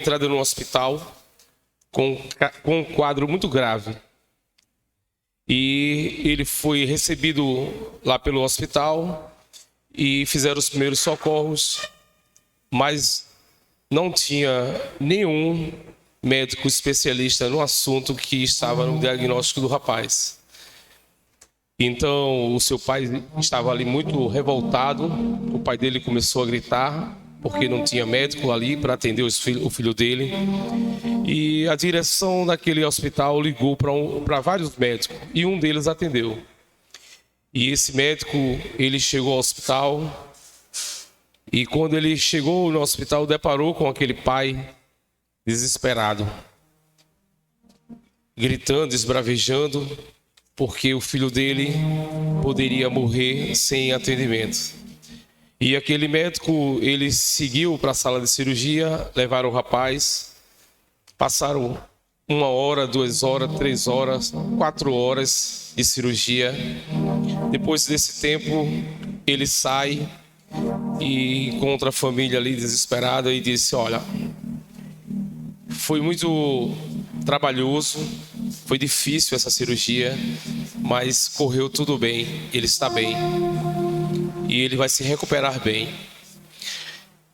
entrada no hospital com um quadro muito grave. E ele foi recebido lá pelo hospital e fizeram os primeiros socorros, mas não tinha nenhum médico especialista no assunto que estava no diagnóstico do rapaz. Então, o seu pai estava ali muito revoltado. O pai dele começou a gritar porque não tinha médico ali para atender o filho dele. E a direção daquele hospital ligou para vários médicos e um deles atendeu. E esse médico, ele chegou ao hospital e quando ele chegou no hospital, deparou com aquele pai desesperado, gritando, esbravejando, porque o filho dele poderia morrer sem atendimento. E aquele médico, ele seguiu para a sala de cirurgia, levaram o rapaz, passaram 1 hora, 2 horas, 3 horas, 4 horas de cirurgia. Depois desse tempo, ele sai e encontra a família ali desesperada e disse: olha, foi muito trabalhoso, foi difícil essa cirurgia, mas correu tudo bem, ele está bem e ele vai se recuperar bem.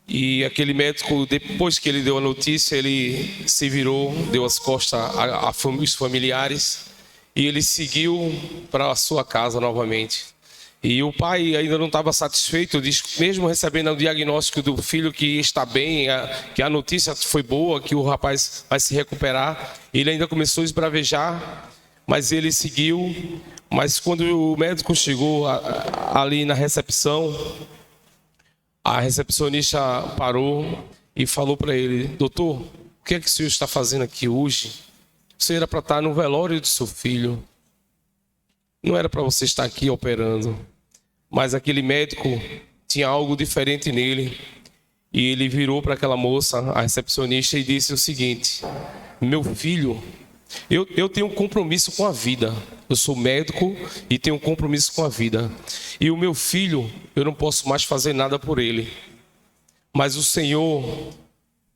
E aquele médico, depois que ele deu a notícia, ele se virou, deu as costas aos familiares e ele seguiu para a sua casa novamente. E o pai ainda não estava satisfeito, mesmo recebendo o diagnóstico do filho que está bem, que a notícia foi boa, que o rapaz vai se recuperar. Ele ainda começou a esbravejar, mas ele seguiu. Mas quando o médico chegou ali na recepção, a recepcionista parou e falou para ele: doutor, o que é que o senhor está fazendo aqui hoje? O senhor era para estar no velório do seu filho. Não era para você estar aqui operando. Mas aquele médico tinha algo diferente nele. E ele virou para aquela moça, a recepcionista, e disse o seguinte: meu filho, eu tenho um compromisso com a vida. Eu sou médico e tenho um compromisso com a vida. E o meu filho, eu não posso mais fazer nada por ele. Mas o Senhor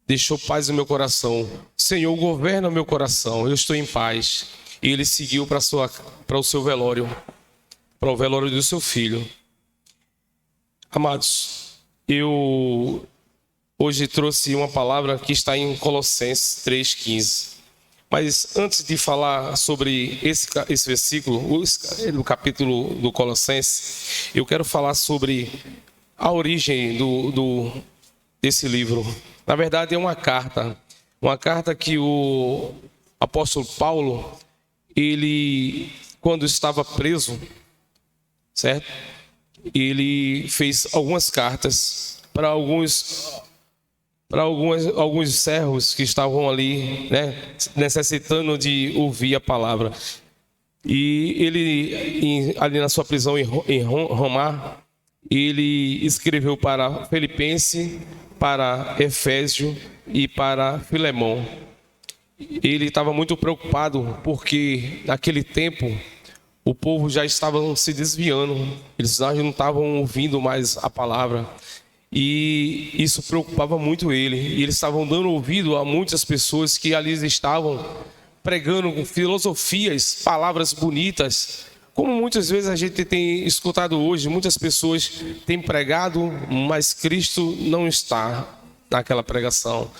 deixou paz no meu coração. O Senhor governa o meu coração. Eu estou em paz. E ele seguiu para o seu velório, para o velório do seu filho. Amados, eu hoje trouxe uma palavra que está em Colossenses 3,15. Mas antes de falar sobre esse versículo, no capítulo do Colossenses, eu quero falar sobre a origem desse livro. Na verdade, é uma carta que o apóstolo Paulo, ele, quando estava preso, certo? Ele fez algumas cartas para alguns servos que estavam ali, né, necessitando de ouvir a palavra. E ele, ali na sua prisão em Roma, ele escreveu para Filipenses, para Efésio e para Filemão. Ele estava muito preocupado porque naquele tempo o povo já estava se desviando, eles já não estavam ouvindo mais a palavra. E isso preocupava muito ele. E eles estavam dando ouvido a muitas pessoas que ali estavam pregando com filosofias, palavras bonitas, como muitas vezes a gente tem escutado hoje. Muitas pessoas têm pregado, mas Cristo não está naquela pregação.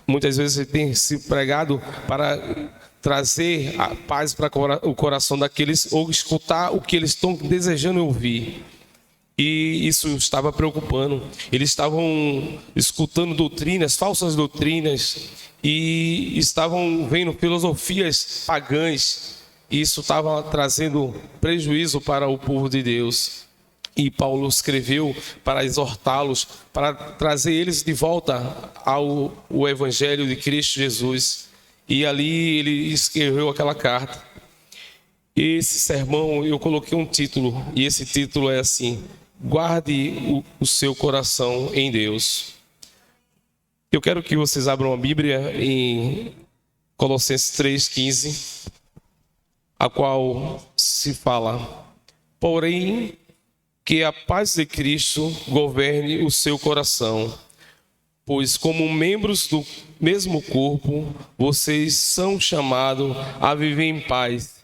Muitas vezes tem se pregado para trazer a paz para o coração daqueles, ou escutar o que eles estão desejando ouvir. E isso estava preocupando. Eles estavam escutando doutrinas, falsas doutrinas, e estavam vendo filosofias pagãs. E isso estava trazendo prejuízo para o povo de Deus. E Paulo escreveu para exortá-los, para trazer eles de volta ao Evangelho de Cristo Jesus. E ali ele escreveu aquela carta. Esse sermão, eu coloquei um título, e esse título é assim: guarde o seu coração em Deus. Eu quero que vocês abram a Bíblia em Colossenses 3,15, a qual se fala: porém, que a paz de Cristo governe o seu coração, Pois, como membros do mesmo corpo, vocês são chamados a viver em paz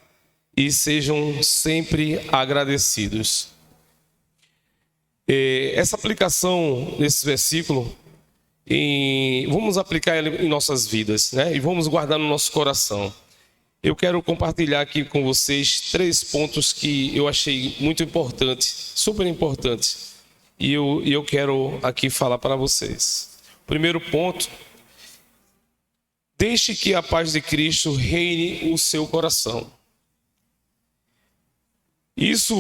e sejam sempre agradecidos. Essa aplicação desse versículo, vamos aplicar ele em nossas vidas, né? E vamos guardar no nosso coração. Eu quero compartilhar aqui com vocês 3 pontos que eu achei muito importantes, super importantes. E eu quero aqui falar para vocês. Primeiro ponto: deixe que a paz de Cristo reine o seu coração. Isso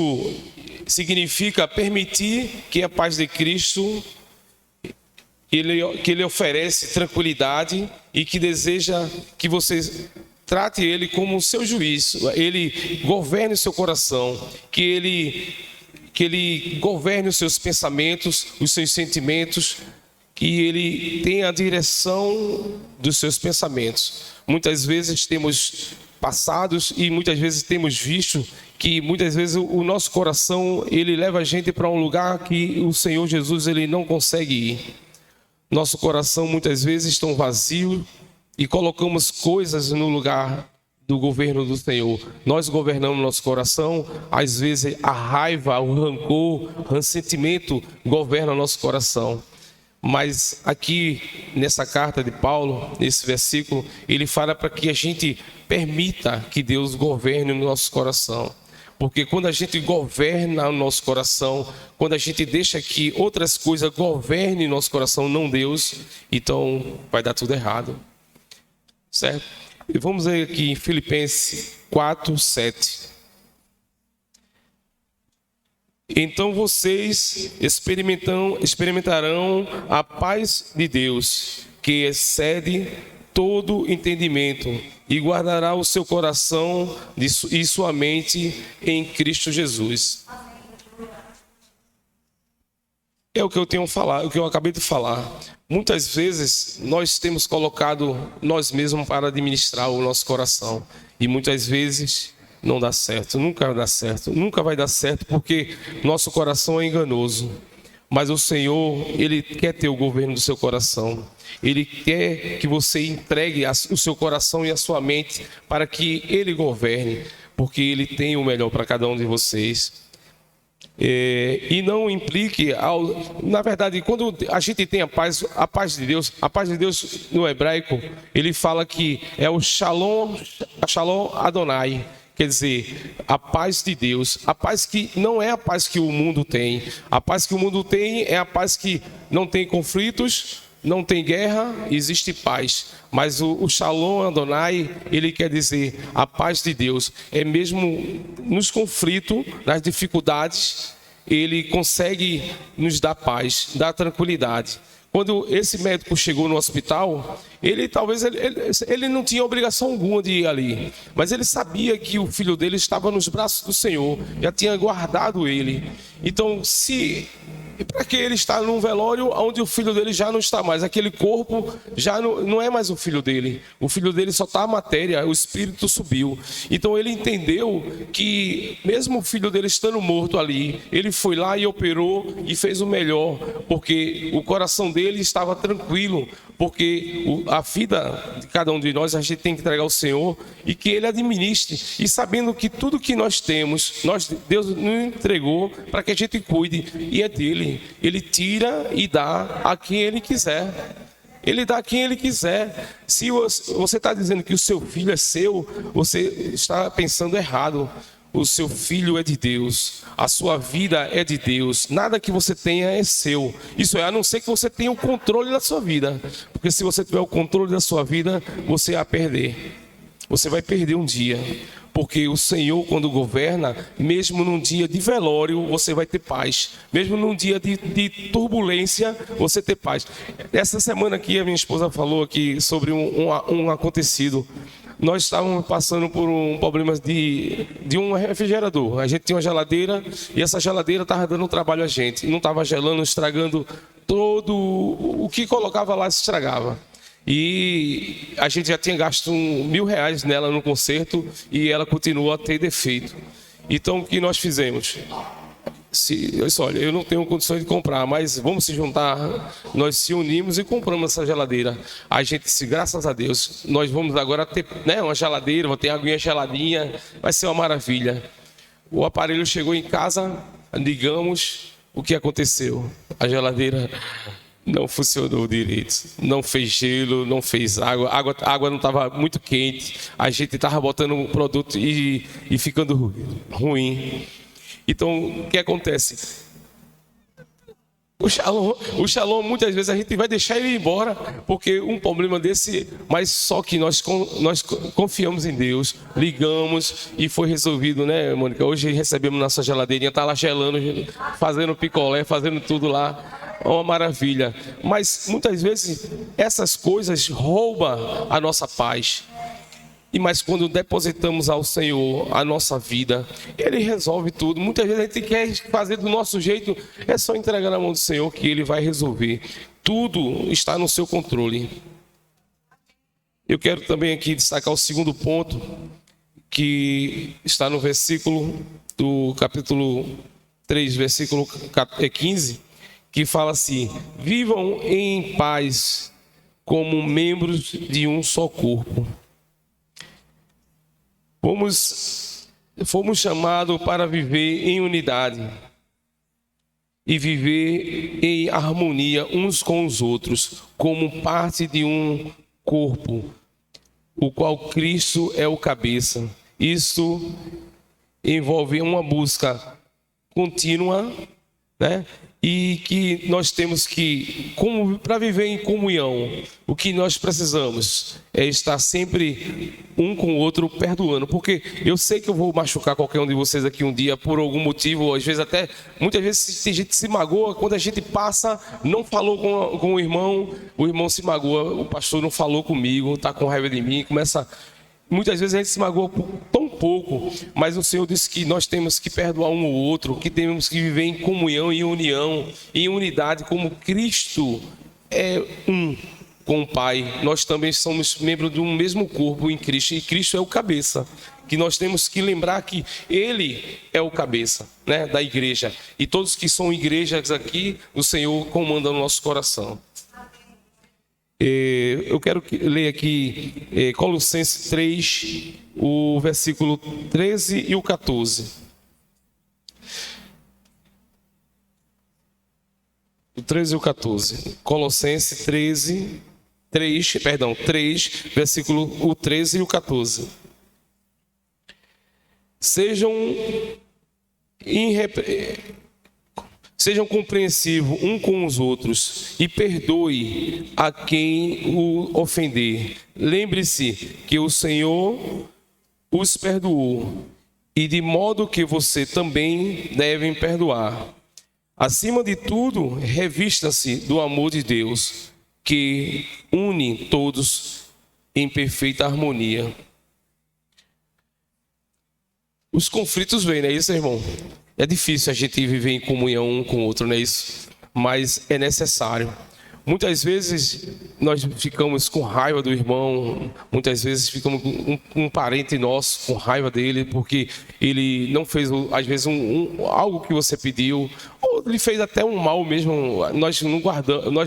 significa permitir que a paz de Cristo, que ele oferece tranquilidade e que deseja que você trate ele como o seu juiz, ele governe o seu coração, que ele governe os seus pensamentos, os seus sentimentos, que ele tenha a direção dos seus pensamentos. Muitas vezes temos passados e muitas vezes temos visto que muitas vezes o nosso coração, ele leva a gente para um lugar que o Senhor Jesus ele não consegue ir. Nosso coração muitas vezes está vazio e colocamos coisas no lugar do governo do Senhor. Nós governamos nosso coração, às vezes a raiva, o rancor, o ressentimento governa nosso coração. Mas aqui nessa carta de Paulo, nesse versículo, ele fala para que a gente permita que Deus governe o nosso coração. Porque quando a gente governa o nosso coração, quando a gente deixa que outras coisas governem o nosso coração, não Deus, então vai dar tudo errado. Certo? E vamos ver aqui em Filipenses 4:7. Então vocês experimentarão a paz de Deus, que excede todo entendimento, e guardará o seu coração e sua mente em Cristo Jesus. É o que eu tenho falado, o que eu acabei de falar. Muitas vezes nós temos colocado nós mesmos para administrar o nosso coração, e muitas vezes não dá certo, nunca dá certo, nunca vai dar certo, porque nosso coração é enganoso. Mas o Senhor, Ele quer ter o governo do seu coração. Ele quer que você entregue o seu coração e a sua mente para que Ele governe, porque Ele tem o melhor para cada um de vocês. E não implique, na verdade, quando a gente tem a paz de Deus no hebraico, ele fala que é o Shalom Adonai. Quer dizer, a paz de Deus, a paz que não é a paz que o mundo tem. A paz que o mundo tem é a paz que não tem conflitos, não tem guerra, existe paz. Mas o Shalom Adonai, ele quer dizer a paz de Deus. É mesmo nos conflitos, nas dificuldades, ele consegue nos dar paz, dar tranquilidade. Quando esse médico chegou no hospital, ele não tinha obrigação alguma de ir ali, mas ele sabia que o filho dele estava nos braços do Senhor, já tinha guardado ele. Então, para que ele está num velório onde o filho dele já não está mais? Aquele corpo já não é mais o filho dele só está a matéria, o espírito subiu. Então ele entendeu que mesmo o filho dele estando morto ali, ele foi lá e operou e fez o melhor, porque o coração dele estava tranquilo, porque a vida de cada um de nós a gente tem que entregar ao Senhor e que Ele administre, e sabendo que tudo que nós temos, Deus nos entregou para que a gente cuide, e é dele. Ele tira e dá a quem Ele quiser. Ele dá a quem Ele quiser. Se você está dizendo que o seu filho é seu, você está pensando errado. O seu filho é de Deus, a sua vida é de Deus, nada que você tenha é seu. Isso é, a não ser que você tenha o controle da sua vida, porque se você tiver o controle da sua vida, você vai perder. Você vai perder um dia, porque o Senhor, quando governa, mesmo num dia de velório, você vai ter paz. Mesmo num dia de turbulência, você ter paz. Essa semana aqui, a minha esposa falou aqui sobre um acontecido. Nós estávamos passando por um problema de um refrigerador. A gente tinha uma geladeira e essa geladeira estava dando trabalho a gente. Não estava gelando, estragando todo o que colocava lá, se estragava. E a gente já tinha gasto R$1.000 nela no conserto e ela continua a ter defeito. Então o que nós fizemos? eu disse, olha, eu não tenho condições de comprar, mas vamos se juntar. Nós se unimos e compramos essa geladeira. A gente disse, graças a Deus, nós vamos agora ter, né, uma geladeira, vou ter aguinha geladinha, vai ser uma maravilha. O aparelho chegou em casa, ligamos, o que aconteceu? A geladeira não funcionou direito, não fez gelo, não fez água, a água não estava muito quente, a gente estava botando o produto e ficando ruim. Então, o que acontece? O Shalom, muitas vezes a gente vai deixar ele ir embora, porque um problema desse, mas só que nós confiamos em Deus, ligamos e foi resolvido, né, Mônica? Hoje recebemos nossa geladeirinha, está lá gelando, fazendo picolé, fazendo tudo lá, uma maravilha. Mas muitas vezes essas coisas roubam a nossa paz. Mas quando depositamos ao Senhor a nossa vida, Ele resolve tudo. Muitas vezes a gente quer fazer do nosso jeito, é só entregar na mão do Senhor que Ele vai resolver. Tudo está no seu controle. Eu quero também aqui destacar o segundo ponto, que está no versículo do capítulo 3, versículo 15, que fala assim: vivam em paz como membros de um só corpo. Fomos chamados para viver em unidade e viver em harmonia uns com os outros, como parte de um corpo, o qual Cristo é o cabeça. Isso envolve uma busca contínua, né? E que nós temos que, para viver em comunhão, o que nós precisamos é estar sempre um com o outro perdoando, porque eu sei que eu vou machucar qualquer um de vocês aqui um dia por algum motivo, ou às vezes até, muitas vezes a gente se magoa, quando a gente passa, não falou com o irmão se magoa, o pastor não falou comigo, está com raiva de mim, começa... Muitas vezes a gente se magoa por tão pouco, mas o Senhor disse que nós temos que perdoar um ao outro, que temos que viver em comunhão e união, em unidade, como Cristo é um com o Pai. Nós também somos membros de um mesmo corpo em Cristo, e Cristo é o cabeça. Que nós temos que lembrar que Ele é o cabeça, né, da igreja. E todos que são igrejas aqui, o Senhor comanda no nosso coração. Eu quero ler aqui Colossenses 3, o versículo 13 e o 14. O 13 e o 14. Colossenses 3, versículo o 13 e o 14. Sejam compreensivos um com os outros e perdoe a quem o ofender. Lembre-se que o Senhor os perdoou, e de modo que você também deve perdoar. Acima de tudo, revista-se do amor de Deus, que une todos em perfeita harmonia. Os conflitos vêm, não é isso, irmão? É difícil a gente viver em comunhão um com o outro, não é isso? Mas é necessário. Muitas vezes nós ficamos com raiva do irmão, muitas vezes ficamos com um parente nosso com raiva dele, porque ele não fez, às vezes, algo que você pediu, ou ele fez até um mal mesmo. Nós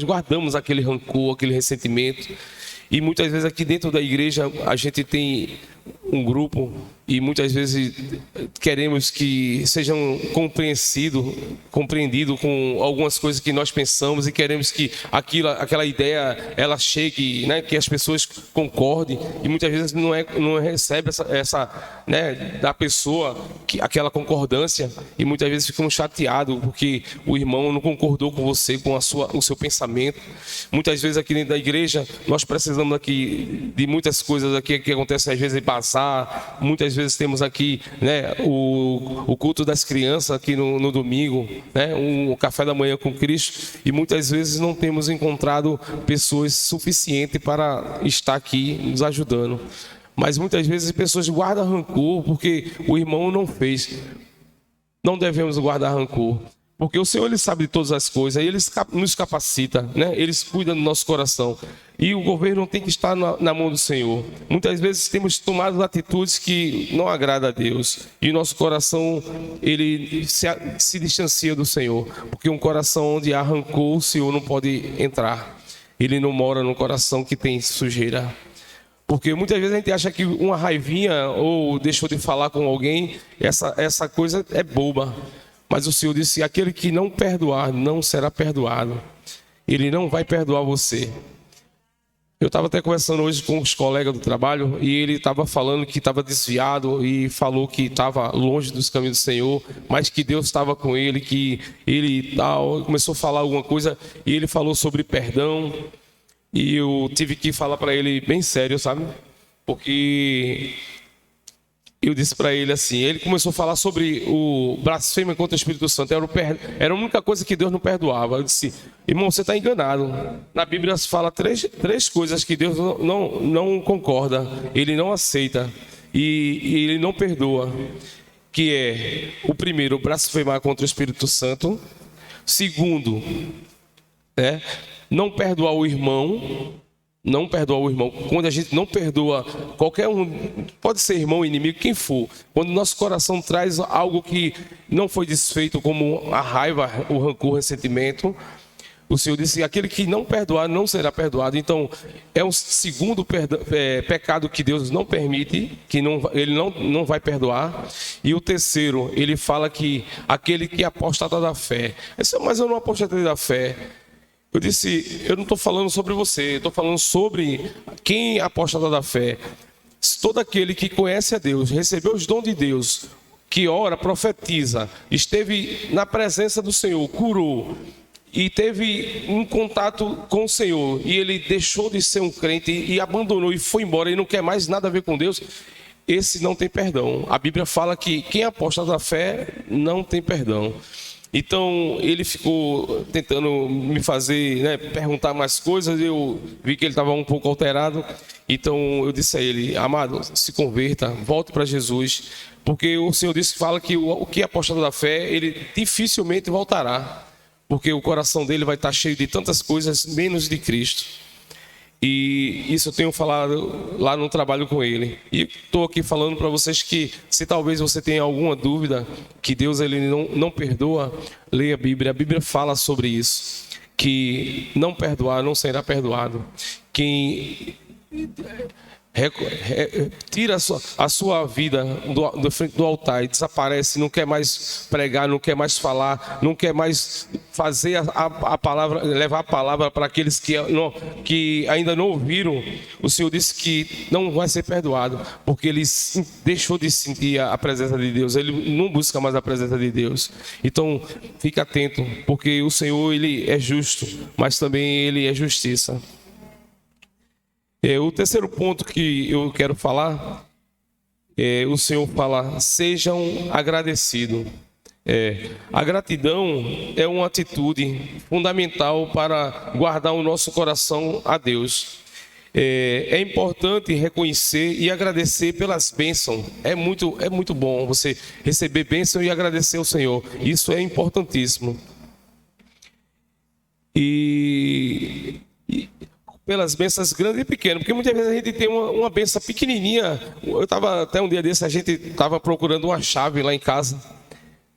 guardamos aquele rancor, aquele ressentimento. E muitas vezes aqui dentro da igreja a gente tem um grupo e muitas vezes queremos que sejam compreendido com algumas coisas que nós pensamos, e queremos que aquela ideia ela chegue, né, que as pessoas concordem, e muitas vezes não recebe essa né, da pessoa aquela concordância, e muitas vezes ficamos chateados porque o irmão não concordou com você, com o seu pensamento. Muitas vezes aqui dentro da igreja nós precisamos aqui de muitas coisas aqui que acontecem às vezes em bazar. Muitas vezes temos aqui, né, o culto das crianças aqui no domingo, né, um café da manhã com Cristo, e muitas vezes não temos encontrado pessoas suficientes para estar aqui nos ajudando. Mas muitas vezes as pessoas guardam rancor porque o irmão não fez. Não devemos guardar rancor. Porque o Senhor, Ele sabe de todas as coisas, e Ele nos capacita, né? Ele cuida do nosso coração. E o governo tem que estar na mão do Senhor. Muitas vezes temos tomado atitudes que não agradam a Deus. E o nosso coração, ele se distancia do Senhor. Porque um coração onde há rancor, o Senhor não pode entrar. Ele não mora num coração que tem sujeira. Porque muitas vezes a gente acha que uma raivinha ou deixou de falar com alguém, essa coisa é boba. Mas o Senhor disse, aquele que não perdoar não será perdoado. Ele não vai perdoar você. Eu estava até conversando hoje com os colegas do trabalho e ele estava falando que estava desviado e falou que estava longe dos caminhos do Senhor, mas que Deus estava com ele, que ele começou a falar alguma coisa e ele falou sobre perdão. E eu tive que falar para ele bem sério, sabe? Porque eu disse para ele assim, ele começou a falar sobre o blasfêmia contra o Espírito Santo, era a única coisa que Deus não perdoava. Eu disse, irmão, você está enganado. Na Bíblia se fala três coisas que Deus não concorda, Ele não aceita e Ele não perdoa. Que é, o primeiro, blasfemar contra o Espírito Santo. Segundo, não perdoar o irmão. Não perdoar o irmão. Quando a gente não perdoa qualquer um, pode ser irmão, inimigo, quem for. Quando o nosso coração traz algo que não foi desfeito, como a raiva, o rancor, o ressentimento, o Senhor disse, aquele que não perdoar não será perdoado. Então, é um segundo pecado que Deus não permite, que Ele não vai perdoar. E o terceiro, Ele fala que aquele que apostata da fé. Mas eu não apostatei da fé. Eu disse, eu não estou falando sobre você, estou falando sobre quem é apostata da fé. Todo aquele que conhece a Deus, recebeu os dons de Deus, que ora, profetiza, esteve na presença do Senhor, curou e teve um contato com o Senhor e ele deixou de ser um crente e abandonou e foi embora e não quer mais nada a ver com Deus, esse não tem perdão. A Bíblia fala que quem é apostata da fé não tem perdão. Então, ele ficou tentando me fazer, perguntar mais coisas. Eu vi que ele estava um pouco alterado. Então, eu disse a ele, amado, se converta, volte para Jesus. Porque o Senhor fala que o que é apostado da fé, ele dificilmente voltará. Porque o coração dele vai estar cheio de tantas coisas, menos de Cristo. E isso eu tenho falado lá no trabalho com ele. E estou aqui falando para vocês que, se talvez você tenha alguma dúvida, que Deus ele não perdoa, leia a Bíblia. A Bíblia fala sobre isso, que não perdoar não será perdoado. Quem tira a sua vida do frente do altar e desaparece, não quer mais pregar, não quer mais falar, não quer mais fazer a palavra, levar a palavra para aqueles que ainda não ouviram, o Senhor disse que não vai ser perdoado, porque ele deixou de sentir a presença de Deus, ele não busca mais a presença de Deus. Então fique atento, porque o Senhor ele é justo, mas também ele é justiça. O terceiro ponto que eu quero falar, o Senhor fala, sejam agradecidos. A gratidão é uma atitude fundamental para guardar o nosso coração a Deus. É importante reconhecer e agradecer pelas bênçãos. É muito bom você receber bênção e agradecer ao Senhor. Isso é importantíssimo. Pelas bênçãos grandes e pequenas, porque muitas vezes a gente tem uma bênção pequenininha. Eu estava até um dia desse, a gente estava procurando uma chave lá em casa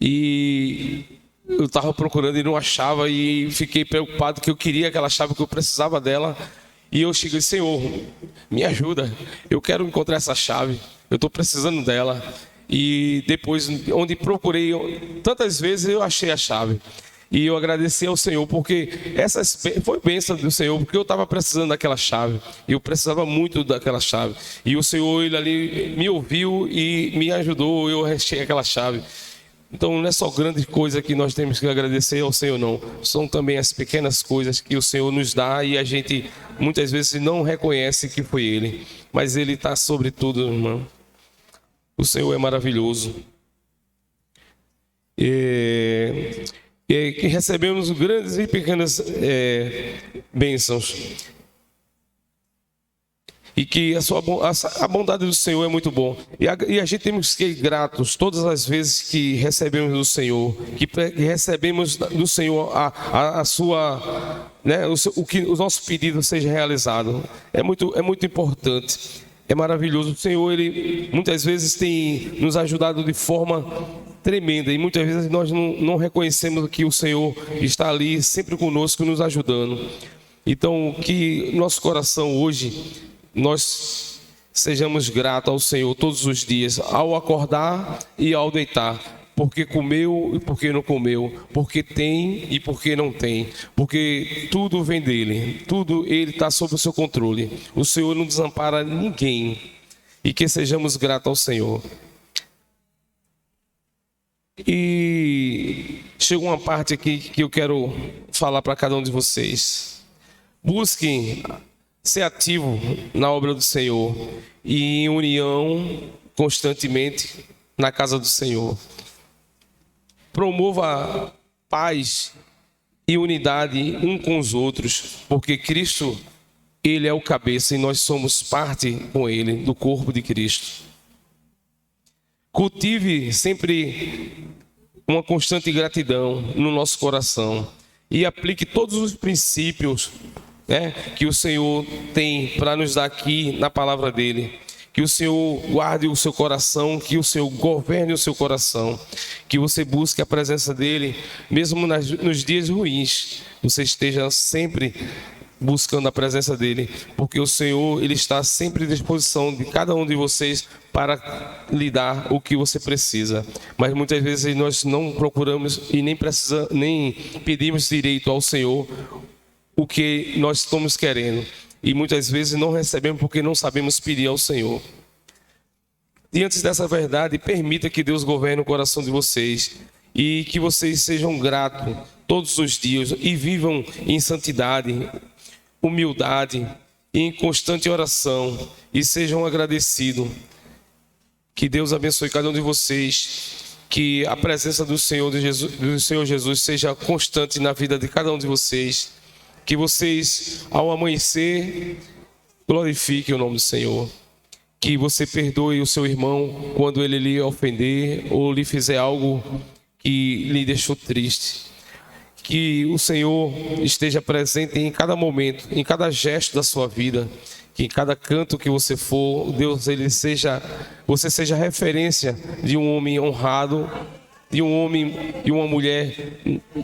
e eu estava procurando e não achava e fiquei preocupado que eu queria aquela chave, que eu precisava dela. E eu cheguei, Senhor, me ajuda, eu quero encontrar essa chave, eu estou precisando dela. E depois, onde procurei tantas vezes, eu achei a chave. E eu agradeci ao Senhor, porque foi bênção do Senhor, porque eu estava precisando daquela chave. Eu precisava muito daquela chave. E o Senhor, ele ali me ouviu e me ajudou, eu achei aquela chave. Então, não é só grande coisa que nós temos que agradecer ao Senhor, não. São também as pequenas coisas que o Senhor nos dá e a gente, muitas vezes, não reconhece que foi Ele. Mas Ele está sobre tudo, irmão. O Senhor é maravilhoso. Que recebemos grandes e pequenas bênçãos. E que a bondade do Senhor é muito bom. E a gente temos que ser gratos todas as vezes que recebemos do Senhor, que recebemos do Senhor a sua, né, o nosso pedido seja realizado. É muito importante. É maravilhoso. O Senhor, Ele muitas vezes tem nos ajudado de forma tremenda. E muitas vezes nós não reconhecemos que o Senhor está ali sempre conosco, nos ajudando. Então, que nosso coração hoje, nós sejamos gratos ao Senhor todos os dias, ao acordar e ao deitar. Porque comeu e porque não comeu, porque tem e porque não tem, porque tudo vem dele, tudo ele está sob o seu controle. O Senhor não desampara ninguém, e que sejamos gratos ao Senhor. E chegou uma parte aqui que eu quero falar para cada um de vocês. Busquem ser ativo na obra do Senhor e em união constantemente na casa do Senhor. Promova paz e unidade um com os outros, porque Cristo, Ele é o cabeça e nós somos parte com Ele, do corpo de Cristo. Cultive sempre uma constante gratidão no nosso coração e aplique todos os princípios, né, que o Senhor tem para nos dar aqui na palavra dEle. Que o Senhor guarde o seu coração, que o Senhor governe o seu coração, que você busque a presença dEle, mesmo nos dias ruins, você esteja sempre buscando a presença dEle, porque o Senhor, Ele está sempre à disposição de cada um de vocês para lhe dar o que você precisa. Mas muitas vezes nós não procuramos e nem pedimos direito ao Senhor o que nós estamos querendo. E muitas vezes não recebemos porque não sabemos pedir ao Senhor. Diante dessa verdade, permita que Deus governe o coração de vocês e que vocês sejam gratos todos os dias e vivam em santidade, humildade e em constante oração e sejam agradecidos. Que Deus abençoe cada um de vocês, que a presença do Senhor Jesus seja constante na vida de cada um de vocês. Que vocês, ao amanhecer, glorifiquem o nome do Senhor. Que você perdoe o seu irmão quando ele lhe ofender ou lhe fizer algo que lhe deixou triste. Que o Senhor esteja presente em cada momento, em cada gesto da sua vida. Que em cada canto que você for, Deus, você seja referência de um homem honrado, de um homem e uma mulher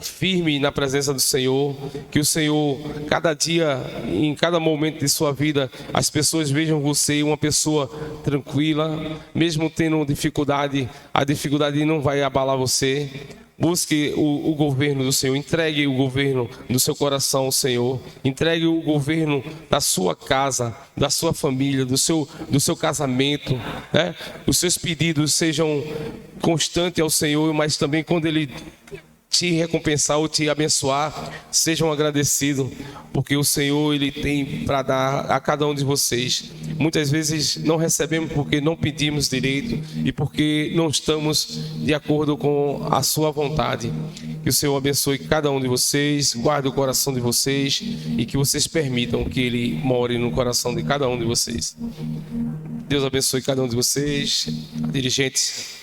firme na presença do Senhor. Que o Senhor, cada dia, em cada momento de sua vida, as pessoas vejam você uma pessoa tranquila, mesmo tendo dificuldade, a dificuldade não vai abalar você. Busque o governo do Senhor, entregue o governo do seu coração ao Senhor, entregue o governo da sua casa, da sua família, do seu casamento, né? Os seus pedidos sejam constantes ao Senhor, mas também quando Ele te recompensar ou te abençoar, sejam agradecidos, porque o Senhor, Ele tem para dar a cada um de vocês. Muitas vezes não recebemos porque não pedimos direito e porque não estamos de acordo com a sua vontade. Que o Senhor abençoe cada um de vocês, guarde o coração de vocês e que vocês permitam que Ele more no coração de cada um de vocês. Deus abençoe cada um de vocês. Dirigentes.